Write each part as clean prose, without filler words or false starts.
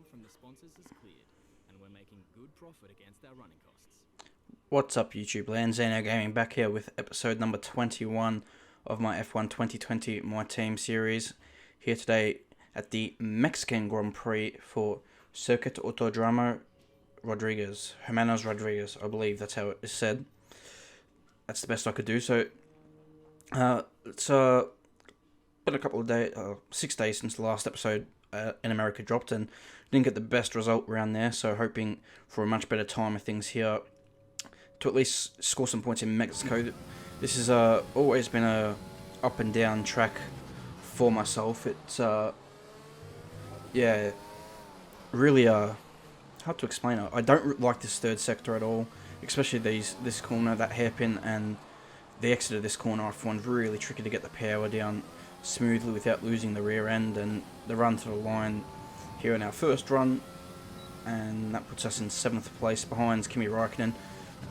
from the sponsors is cleared, and we're making good profit against our running costs. What's up, YouTube land? Zano Gaming back here with episode number 21 of my F1 2020 My Team series. Here today at the Mexican Grand Prix for Circuit Autodromo Rodriguez. Hermanos Rodriguez, I believe that's how it is said. That's the best I could do. So, it's been a couple of days, 6 days since the last episode in America dropped, and didn't get the best result around there. So, hoping for a much better time of things here to at least score some points in Mexico. This has always been a up and down track for myself. It's really hard to explain. I don't like this third sector at all, especially this corner, that hairpin, and the exit of this corner. I find really tricky to get the power down smoothly without losing the rear end, and the run to the line here in our first run, and that puts us in 7th place behind Kimi Raikkonen,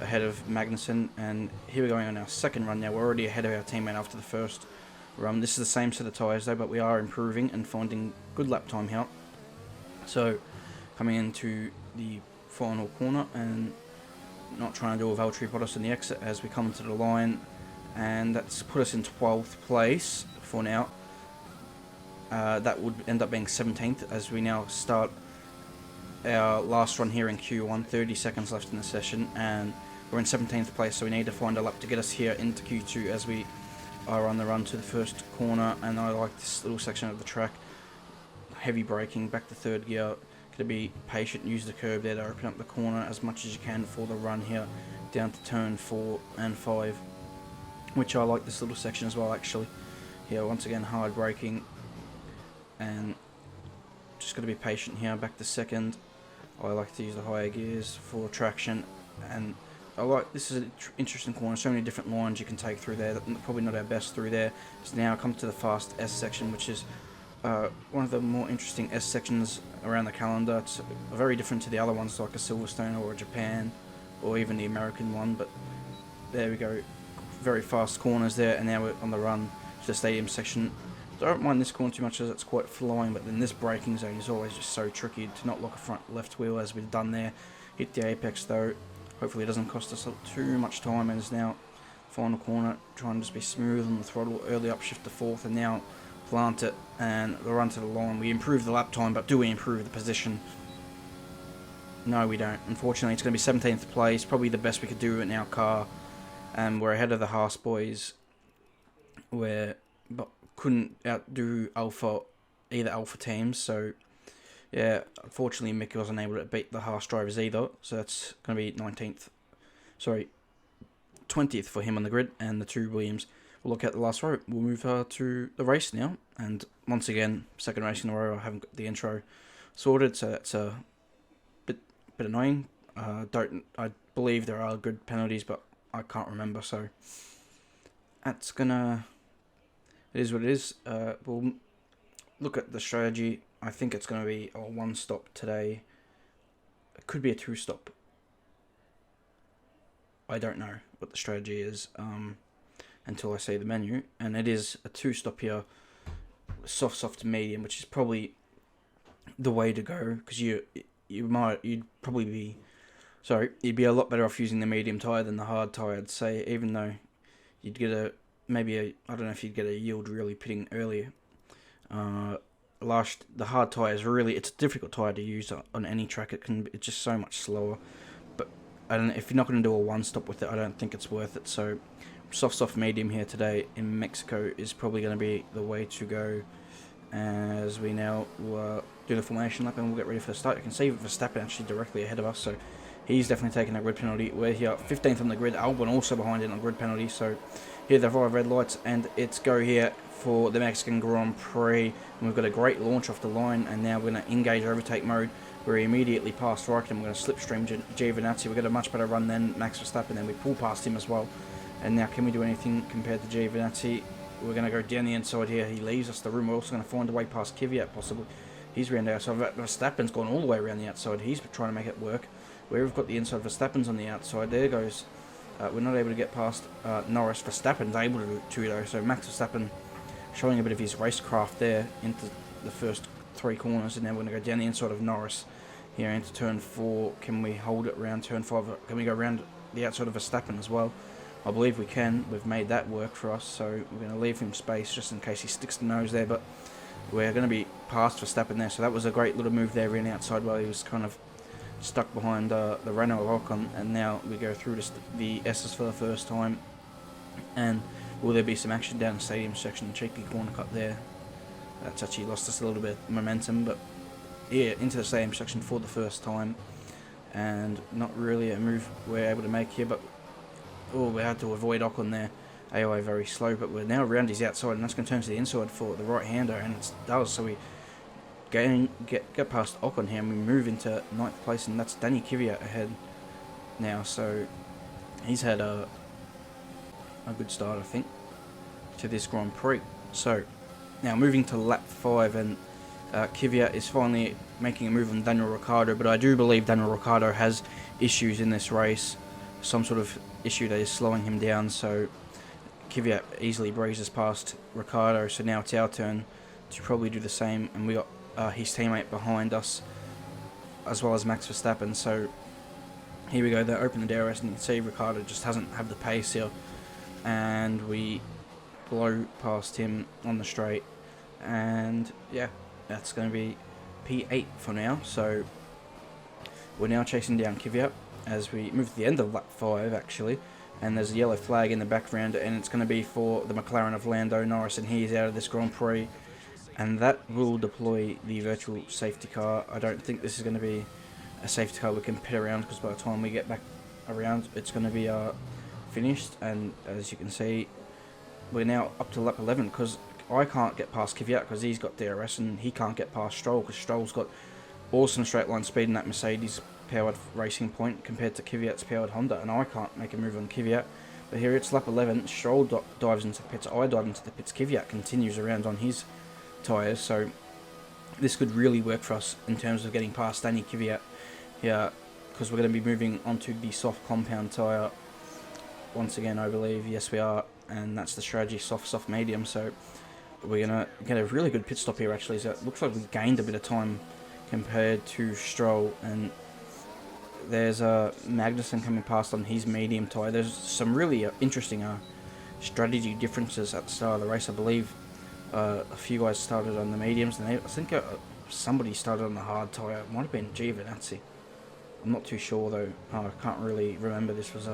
ahead of Magnussen. And here we're going on our second run now. We're already ahead of our teammate after the first run. This is the same set of tyres though, but we are improving and finding good lap time here. So coming into the final corner and not trying to do a Valtteri Bottas on the exit as we come into the line, and that's put us in 12th place for now. That would end up being 17th as we now start our last run here in Q1, 30 seconds left in the session, and we're in 17th place, so we need to find a lap to get us here into Q2 as we are on the run to the first corner. And I like this little section of the track. Heavy braking, back to third gear, gotta be patient, use the curb there to open up the corner as much as you can for the run here down to turn 4 and 5, which I like this little section as well actually. Here once again hard braking, and just gotta be patient here, back to second. I like to use the higher gears for traction, and I like, this is an interesting corner, so many different lines you can take through there. Probably not our best through there. So now I come to the fast S section, which is one of the more interesting S sections around the calendar. It's very different to the other ones like a Silverstone or a Japan or even the American one, but there we go, very fast corners there. And now we're on the run to the stadium section. Don't mind this corner too much as it's quite flowing, but then this braking zone is always just so tricky to not lock a front left wheel as we've done there. Hit the apex though. Hopefully it doesn't cost us too much time, and it's now final corner, trying to just be smooth on the throttle, early upshift to 4th, and now plant it and the run to the line. We improve the lap time, but do we improve the position? No, we don't. Unfortunately, it's going to be 17th place, probably the best we could do in our car, and we're ahead of the Haas boys, but couldn't outdo either Alpha teams. So yeah, unfortunately Mick wasn't able to beat the Haas drivers either, so that's going to be 20th for him on the grid, and the two Williams will look at the last row. We'll move to the race now, and once again, second race in a row, I haven't got the intro sorted, so that's a bit annoying. I believe there are good penalties, but I can't remember, so it is what it is. We'll look at the strategy. I think it's going to be a 1-stop today. It could be a 2-stop. I don't know what the strategy is until I see the menu. And it is a 2-stop here. Soft to medium, which is probably the way to go, because you'd be a lot better off using the medium tyre than the hard tyre, I'd say, even though you'd get I don't know if you'd get a yield really pitting earlier. The hard tyre is it's a difficult tyre to use on any track. It's just so much slower. But if you're not going to do a 1-stop with it, I don't think it's worth it. So soft medium here today in Mexico is probably going to be the way to go, as we now will do the formation lap and we'll get ready for the start. You can see Verstappen actually directly ahead of us, so he's definitely taking a grid penalty. We're here 15th on the grid, Albon also behind it on grid penalty. So here the 5 red lights, and it's go here for the Mexican Grand Prix. And we've got a great launch off the line, and now we're going to engage overtake mode. We're immediately past Raikkonen. We're going to slipstream Giovinazzi. We've got a much better run than Max Verstappen, then we pull past him as well. And now can we do anything compared to Giovinazzi? We're going to go down the inside here. He leaves us the room. We're also going to find a way past Kvyat possibly. He's around the outside. Verstappen's gone all the way around the outside. He's trying to make it work. Where we've got the inside, Verstappen's on the outside. There goes. We're not able to get past Norris. Verstappen's able to though. So Max Verstappen showing a bit of his racecraft there into the first 3 corners, and now we're going to go down the inside of Norris here into turn 4. Can we hold it around turn 5? Can we go around the outside of Verstappen as well? I believe we can. We've made that work for us, so we're going to leave him space just in case he sticks the nose there, but we're going to be past Verstappen there, so that was a great little move there around the outside while he was kind of stuck behind the Renault of Ocon, and now we go through the S's for the first time. And will there be some action down the stadium section? Cheeky corner cut there. That's actually lost us a little bit of momentum, but yeah, into the stadium section for the first time, and not really a move we're able to make here, but we had to avoid Ocon there. AI very slow, but we're now around his outside, and that's going to turn to the inside for the right-hander, and it does, so we get past Ocon here, and we move into 9th place, and that's Danny Kvyat ahead now, so he's had a good start, I think, to this Grand Prix. So now moving to lap 5, and Kvyat is finally making a move on Daniel Ricciardo, but I do believe Daniel Ricciardo has issues in this race, some sort of issue that is slowing him down, so Kvyat easily breezes past Ricciardo, so now it's our turn to probably do the same, and we got his teammate behind us, as well as Max Verstappen, so here we go, they open the DRS, and you can see Ricciardo just hasn't had the pace here, and we blow past him on the straight, and yeah, that's going to be P8 for now, so we're now chasing down Kvyat as we move to the end of lap 5 actually, and there's a yellow flag in the background, and it's going to be for the McLaren of Lando Norris, and he's out of this Grand Prix, and that will deploy the virtual safety car. I don't think this is going to be a safety car we can pit around, because by the time we get back around it's going to be finished, and as you can see we're now up to lap 11, because I can't get past Kvyat because he's got DRS, and he can't get past Stroll because Stroll's got awesome straight line speed in that Mercedes powered Racing Point compared to Kvyat's powered Honda, and I can't make a move on Kvyat. But here it's lap 11, Stroll dives into the pits, I dive into the pits, Kvyat continues around on his tyres, so this could really work for us in terms of getting past Danny Kvyat here, because we're going to be moving onto the soft compound tyre once again, I believe. Yes we are, and that's the strategy, soft medium, so we're going to get a really good pit stop here actually, so it looks like we gained a bit of time compared to Stroll, and there's Magnussen coming past on his medium tyre. There's some really interesting strategy differences at the start of the race. I believe a few guys started on the mediums, and I think somebody started on the hard tyre. It might have been Giovinazzi. I'm not too sure though. I can't really remember. This was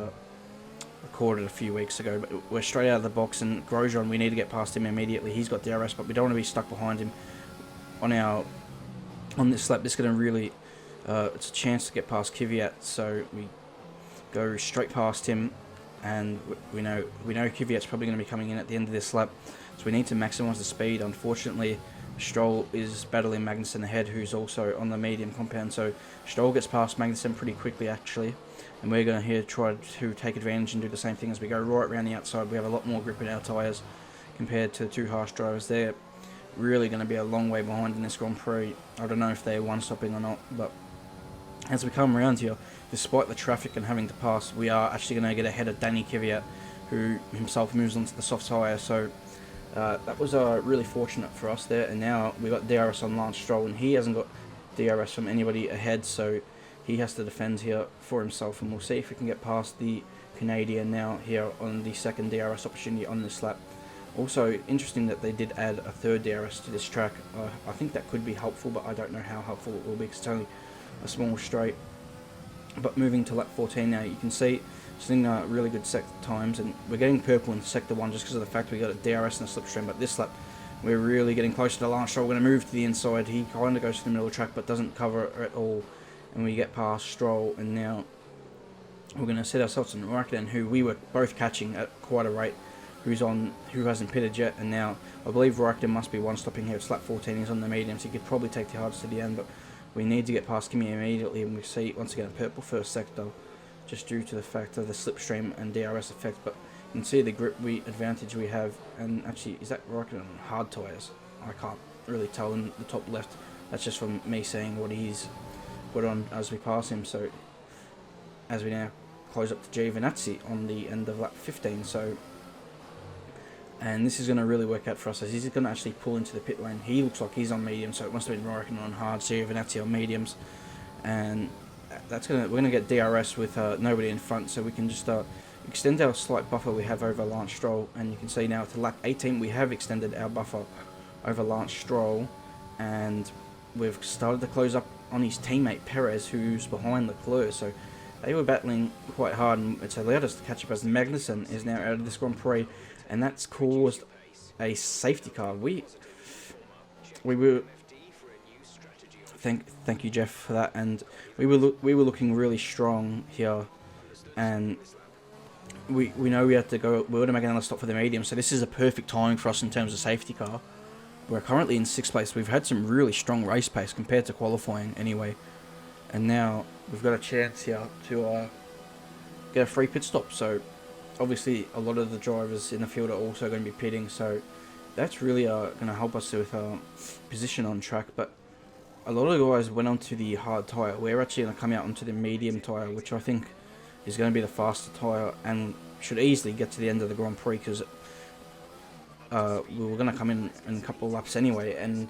recorded a few weeks ago, but we're straight out of the box, and Grosjean, we need to get past him immediately. He's got DRS, but we don't want to be stuck behind him on this lap. This is going to really it's a chance to get past Kvyat, so we go straight past him, and we know Kvyat's probably going to be coming in at the end of this lap, so we need to maximise the speed. Unfortunately, Stroll is battling Magnussen ahead, who's also on the medium compound, so Stroll gets past Magnussen pretty quickly actually, and we're going to here try to take advantage and do the same thing as we go right around the outside. We have a lot more grip in our tyres compared to the two harsh drivers. They're really going to be a long way behind in this Grand Prix. I don't know if they're one-stopping or not, but as we come around here, despite the traffic and having to pass, we are actually going to get ahead of Danny Kvyat, who himself moves onto the soft tyre, so that was really fortunate for us there. And now we've got DRS on Lance Stroll, and he hasn't got DRS from anybody ahead, so he has to defend here for himself, and we'll see if we can get past the Canadian now here on the second DRS opportunity on this lap. Also interesting that they did add a third DRS to this track. I think that could be helpful, but I don't know how helpful it will be because it's only a small straight. But moving to lap 14 now, you can see it's in really good sector times, and we're getting purple in sector 1 just because of the fact we got a DRS and a slipstream. But this lap we're really getting closer to Lance Stroll. We're going to move to the inside. He kind of goes to the middle of the track but doesn't cover it at all, and we get past Stroll, and now we're going to set ourselves on Raikkonen, who we were both catching at quite a rate, who hasn't pitted yet. And now I believe Raikkonen must be one stopping here. It's lap 14, he's on the medium, so he could probably take the hards to the end, but we need to get past Kimi immediately, and we see once again a purple first sector just due to the fact of the slipstream and DRS effect. But you can see the grip advantage we have, and actually is that Raikkonen on hard tyres? I can't really tell in the top left. That's just from me seeing what he's put on as we pass him. So as we now close up to Giovinazzi on the end of lap 15, so And this is going to really work out for us as he's going to actually pull into the pit lane. He looks like he's on medium, so it must have been Ryan on hard, so even that's on mediums. And we're going to get DRS with nobody in front, so we can just extend our slight buffer we have over Lance Stroll. And you can see now to lap 18 we have extended our buffer over Lance Stroll, and we've started to close up on his teammate Perez, who's behind Leclerc. So they were battling quite hard, and it's allowed us to catch up as Magnussen is now out of this Grand Prix, and that's caused a safety car. We were thank you, Jeff, for that, and we were looking really strong here, and we know we had to go. We would have made another stop for the medium, so this is a perfect timing for us in terms of safety car. We're currently in 6th place. We've had some really strong race pace compared to qualifying anyway, and now we've got a chance here to get a free pit stop. So obviously a lot of the drivers in the field are also going to be pitting, so that's really going to help us with position on track. But a lot of the guys went onto the hard tyre. We're actually going to come out onto the medium tyre, which I think is going to be the faster tyre and should easily get to the end of the Grand Prix, because we were going to come in a couple of laps anyway, and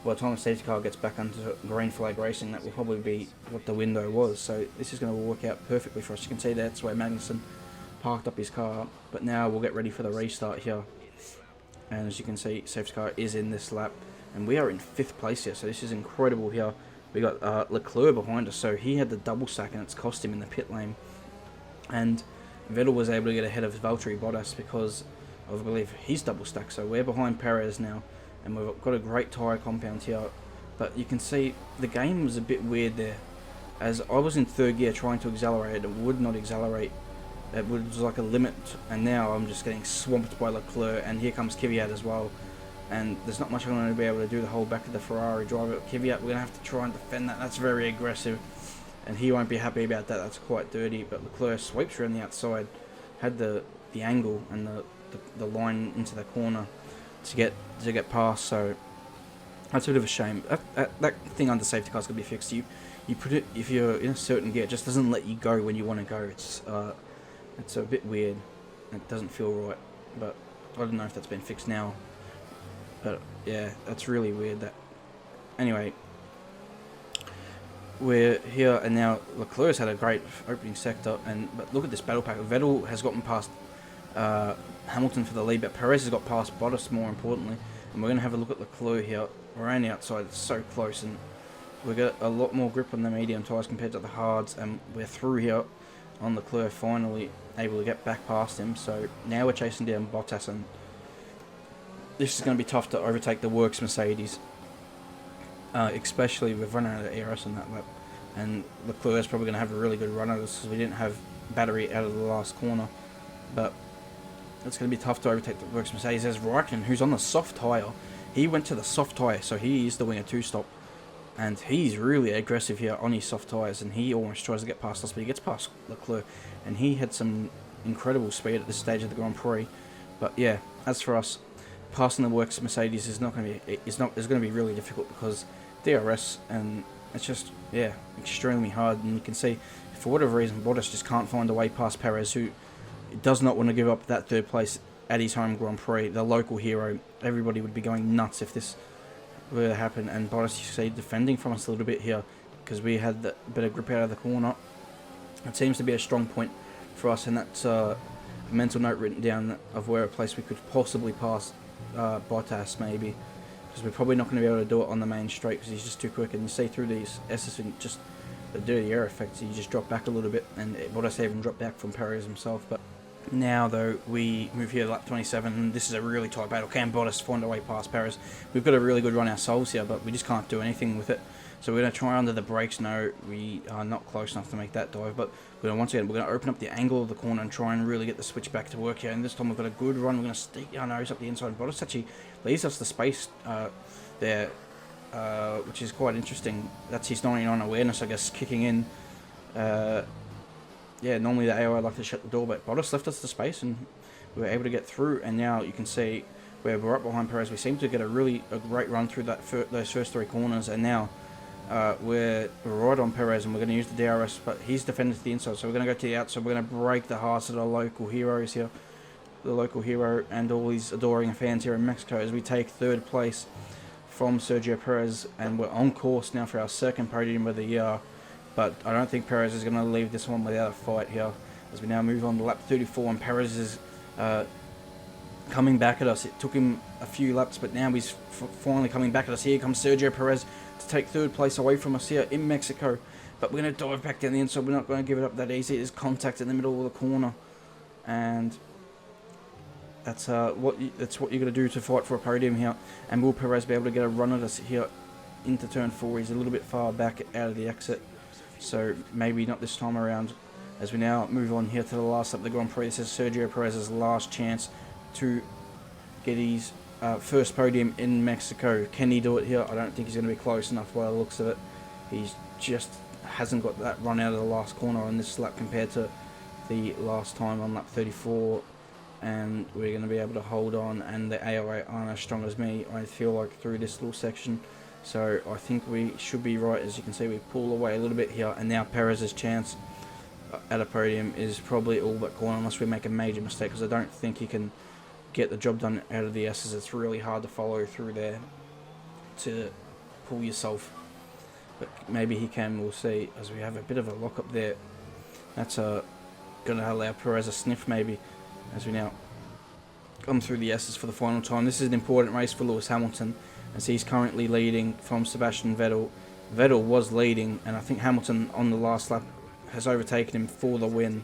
by the time the safety car gets back onto green flag racing, that will probably be what the window was. So this is going to work out perfectly for us. You can see that's where Magnussen parked up his car, but now we'll get ready for the restart here. And as you can see, safety car is in this lap, and we are in 5th place here, so this is incredible here. We got Leclerc behind us, so he had the double stack and it's cost him in the pit lane, and Vettel was able to get ahead of Valtteri Bottas because of, I believe, his double stack. So we're behind Perez now, and we've got a great tyre compound here, but you can see the game was a bit weird there, as I was in 3rd gear trying to accelerate. It would not accelerate. It was like a limit, and now I'm just getting swamped by Leclerc, and here comes Kvyat as well, and there's not much I'm going to be able to do to hold back to the Ferrari driver. Kvyat, we're going to have to try and defend that. That's very aggressive, and he won't be happy about that. That's quite dirty, but Leclerc sweeps around the outside, had the angle and the line into the corner to get past. So that's a bit of a shame. That thing under safety car's gonna be fixed. You put it, if you're in a certain gear, it just doesn't let you go when you want to go. It's a bit weird. It doesn't feel right, but I don't know if that's been fixed now. But yeah, that's really weird. That anyway, we're here, and now Leclerc's had a great opening sector, but look at this battle pack. Vettel has gotten past Hamilton for the lead, but Perez has got past Bottas, more importantly. And we're going to have a look at Leclerc here. We're on the outside, it's so close, and we've got a lot more grip on the medium tyres compared to the hards, and we're through here on Leclerc, finally able to get back past him. So now we're chasing down Bottas, and this is going to be tough to overtake the Works Mercedes, especially we've run out of ERS on that lap, and Leclerc's probably going to have a really good run of this because we didn't have battery out of the last corner. But it's going to be tough to overtake the Works Mercedes. There's Raikkonen, who's on the soft tyre. He went to the soft tyre, so he is the winner 2-stop. And he's really aggressive here on his soft tyres, and he almost tries to get past us, but he gets past Leclerc. And he had some incredible speed at this stage of the Grand Prix. But yeah, as for us, passing the Works Mercedes is going to be really difficult because DRS, and it's just, yeah, extremely hard. And you can see, for whatever reason, Bottas just can't find a way past Perez, who does not want to give up that 3rd place at his home Grand Prix, the local hero. Everybody would be going nuts if this were to happen, and Bottas, you see, defending from us a little bit here because we had a bit of grip out of the corner. It seems to be a strong point for us, and that's a mental note written down of where a place we could possibly pass Bottas maybe, because we're probably not going to be able to do it on the main straight because he's just too quick, and you see through these S's and just the dirty air effects, you just drop back a little bit, and Bottas even dropped back from Perez himself. But now, though, we move here to lap 27, and this is a really tight battle. Can Bottas find a way past Perez? We've got a really good run ourselves here, but we just can't do anything with it. So we're going to try under the brakes. No, we are not close enough to make that dive, but once again, we're going to open up the angle of the corner and try and really get the switch back to work here. And this time we've got a good run. We're going to stick our nose up the inside. Bottas actually leaves us the space there, which is quite interesting. That's his 99 awareness, I guess, kicking in. Yeah, normally the AOI like to shut the door, but Bottas left us the space and we were able to get through. And now you can see where we're up behind Perez. We seem to get a great run through those first 3 corners, and now we're right on Perez, and we're going to use the DRS, but he's defending to the inside, so we're going to go to the outside. We're going to break the hearts of the local heroes here, the local hero, and all his adoring fans here in Mexico as we take third place from Sergio Perez, and we're on course now for our second podium of the year. But I don't think Perez is going to leave this one without a fight here as we now move on to lap 34, and Perez is coming back at us. It took him a few laps, but now he's finally coming back at us. Here comes Sergio Perez to take third place away from us here in Mexico. But we're going to dive back down the inside. We're not going to give it up that easy. There's contact in the middle of the corner, and that's what you're going to do to fight for a podium here. And will Perez be able to get a run at us here into turn 4? He's a little bit far back out of the exit, so maybe not this time around. As we now move on here to the last lap of the Grand Prix, this is Sergio Perez's last chance to get his first podium in Mexico. Can he do it here? I don't think he's going to be close enough by the looks of it. He's just hasn't got that run out of the last corner on this lap compared to the last time on lap 34, and we're going to be able to hold on, and the AOA aren't as strong as me, I feel like, through this little section. So I think we should be right. As you can see, we pull away a little bit here, and now Perez's chance at a podium is probably all but gone unless we make a major mistake, because I don't think he can get the job done out of the S's. It's really hard to follow through there to pull yourself, but maybe he can. We'll see, as we have a bit of a lock up there. That's going to allow Perez a sniff maybe, as we now come through the S's for the final time. This is an important race for Lewis Hamilton, as he's currently leading from Sebastian Vettel. Vettel was leading, and I think Hamilton on the last lap has overtaken him for the win,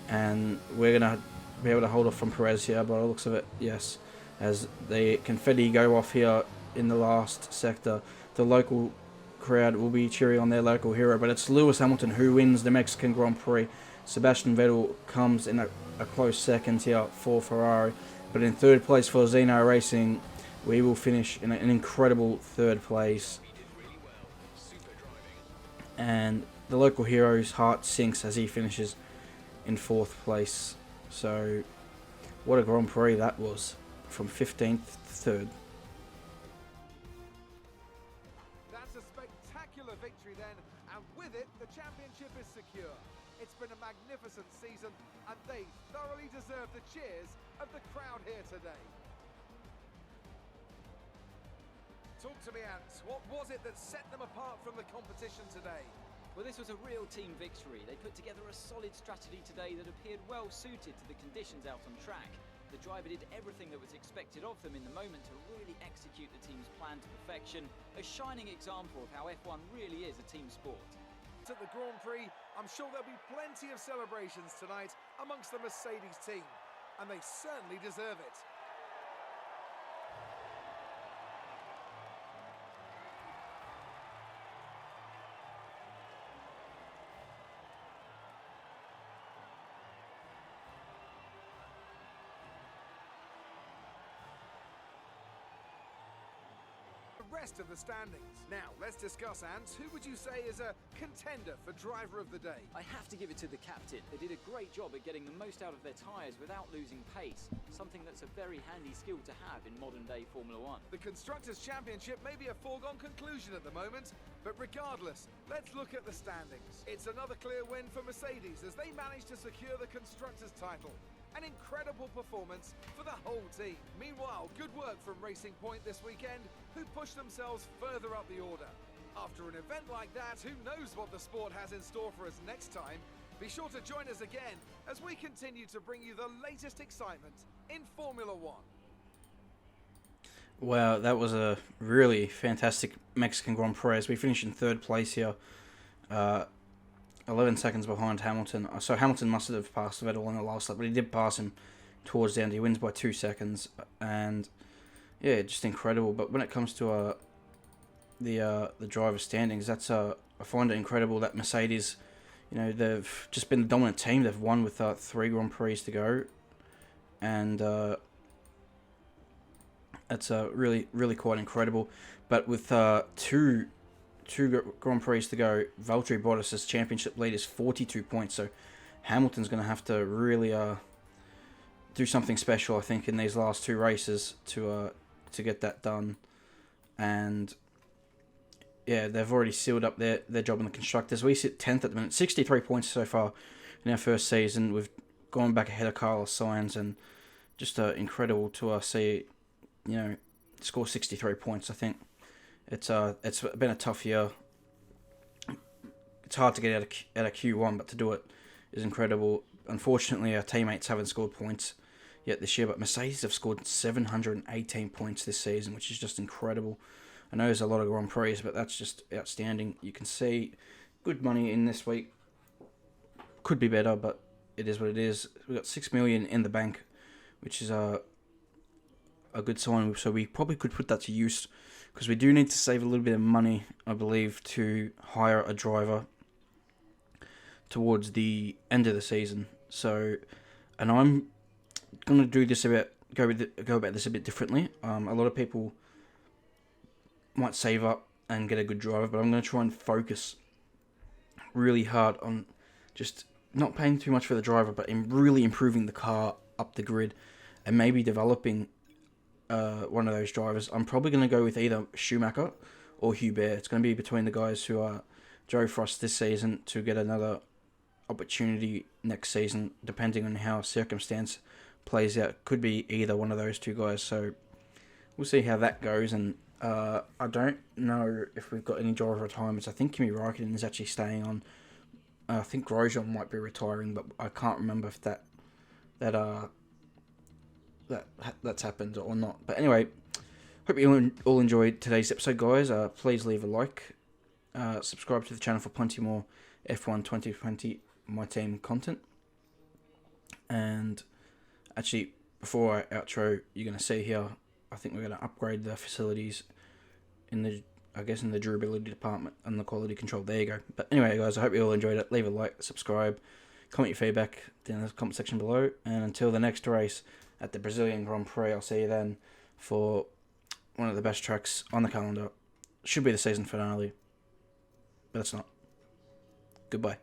and we're going to be able to hold off from Perez here by the looks of it. Yes, as the confetti go off here in the last sector, the local crowd will be cheering on their local hero, but it's Lewis Hamilton who wins the Mexican Grand Prix. Sebastian Vettel comes in a close second here for Ferrari, but in third place for Zeno Racing, we will finish in an incredible third place, and the local hero's heart sinks as he finishes in fourth place. So what a Grand Prix that was, from 15th to 3rd. That's a spectacular victory then, and with it the championship is secure. It's been a magnificent season, and they thoroughly deserve the cheers of the crowd here today. Talk to me, Ant. What was it that set them apart from the competition today? Well, this was a real team victory. They put together a solid strategy today that appeared well suited to the conditions out on track. The driver did everything that was expected of them in the moment to really execute the team's plan to perfection. A shining example of how F1 really is a team sport. At the Grand Prix, I'm sure there'll be plenty of celebrations tonight amongst the Mercedes team, and they certainly deserve it. Rest of the standings. Now, let's discuss, Ant. Who would you say is a contender for driver of the day? I have to give it to the captain. They did a great job at getting the most out of their tyres without losing pace, something that's a very handy skill to have in modern-day Formula One. The Constructors' Championship may be a foregone conclusion at the moment, but regardless, let's look at the standings. It's another clear win for Mercedes as they managed to secure the Constructors' title. An incredible performance for the whole team. Meanwhile, good work from Racing Point this weekend, who pushed themselves further up the order. After an event like that, who knows what the sport has in store for us next time? Be sure to join us again as we continue to bring you the latest excitement in Formula One. Wow, that was a really fantastic Mexican Grand Prix as we finished in third place here. 11 seconds behind Hamilton. So Hamilton must have passed Vettel on the last lap, but he did pass him towards the end. He wins by 2 seconds, and yeah, just incredible. But when it comes to the driver standings, that's I find it incredible that Mercedes, you know, they've just been the dominant team. They've won with 3 Grand Prix to go, and that's really quite incredible. But with two Grand Prix to go, Valtteri Bottas' championship lead is 42 points, so Hamilton's going to have to really do something special, I think, in these last 2 races to get that done. And yeah, they've already sealed up their job in the Constructors. We sit 10th at the minute, 63 points so far in our first season. We've going back ahead of Carlos Sainz, and just incredible to see, score 63 points. I think it's been a tough year. It's hard to get out of Q1, but to do it is incredible. Unfortunately, our teammates haven't scored points yet this year, but Mercedes have scored 718 points this season, which is just incredible. I know there's a lot of Grand Prix, but that's just outstanding. You can see good money in this week. Could be better, but it is what it is. We've got 6 million in the bank, which is a good sign. So we probably could put that to use, because we do need to save a little bit of money, I believe, to hire a driver towards the end of the season. So, and I'm gonna do this go about this a bit differently. A lot of people might save up and get a good driver, but I'm gonna try and focus really hard on just not paying too much for the driver, but in really improving the car up the grid, and maybe developing one of those drivers. I'm probably going to go with either Schumacher or Hubert. It's going to be between the guys who drove for us this season to get another opportunity next season, depending on how circumstance plays out. Could be either one of those two guys, so we'll see how that goes. And I don't know if we've got any driver retirements. I think Kimi Raikkonen is actually staying on. I think Grosjean might be retiring, but I can't remember if that's happened or not. But anyway, hope you all enjoyed today's episode, guys. Please leave a like, subscribe to the channel for plenty more F1 2020 My Team content. And actually, before I outro, you're going to see here, I think we're going to upgrade the facilities in the durability department and the quality control. There you go. But anyway, guys, I hope you all enjoyed it. Leave a like, subscribe, comment your feedback down in the comment section below. And until the next race at the Brazilian Grand Prix, I'll see you then for one of the best tracks on the calendar. Should be the season finale, but it's not. Goodbye.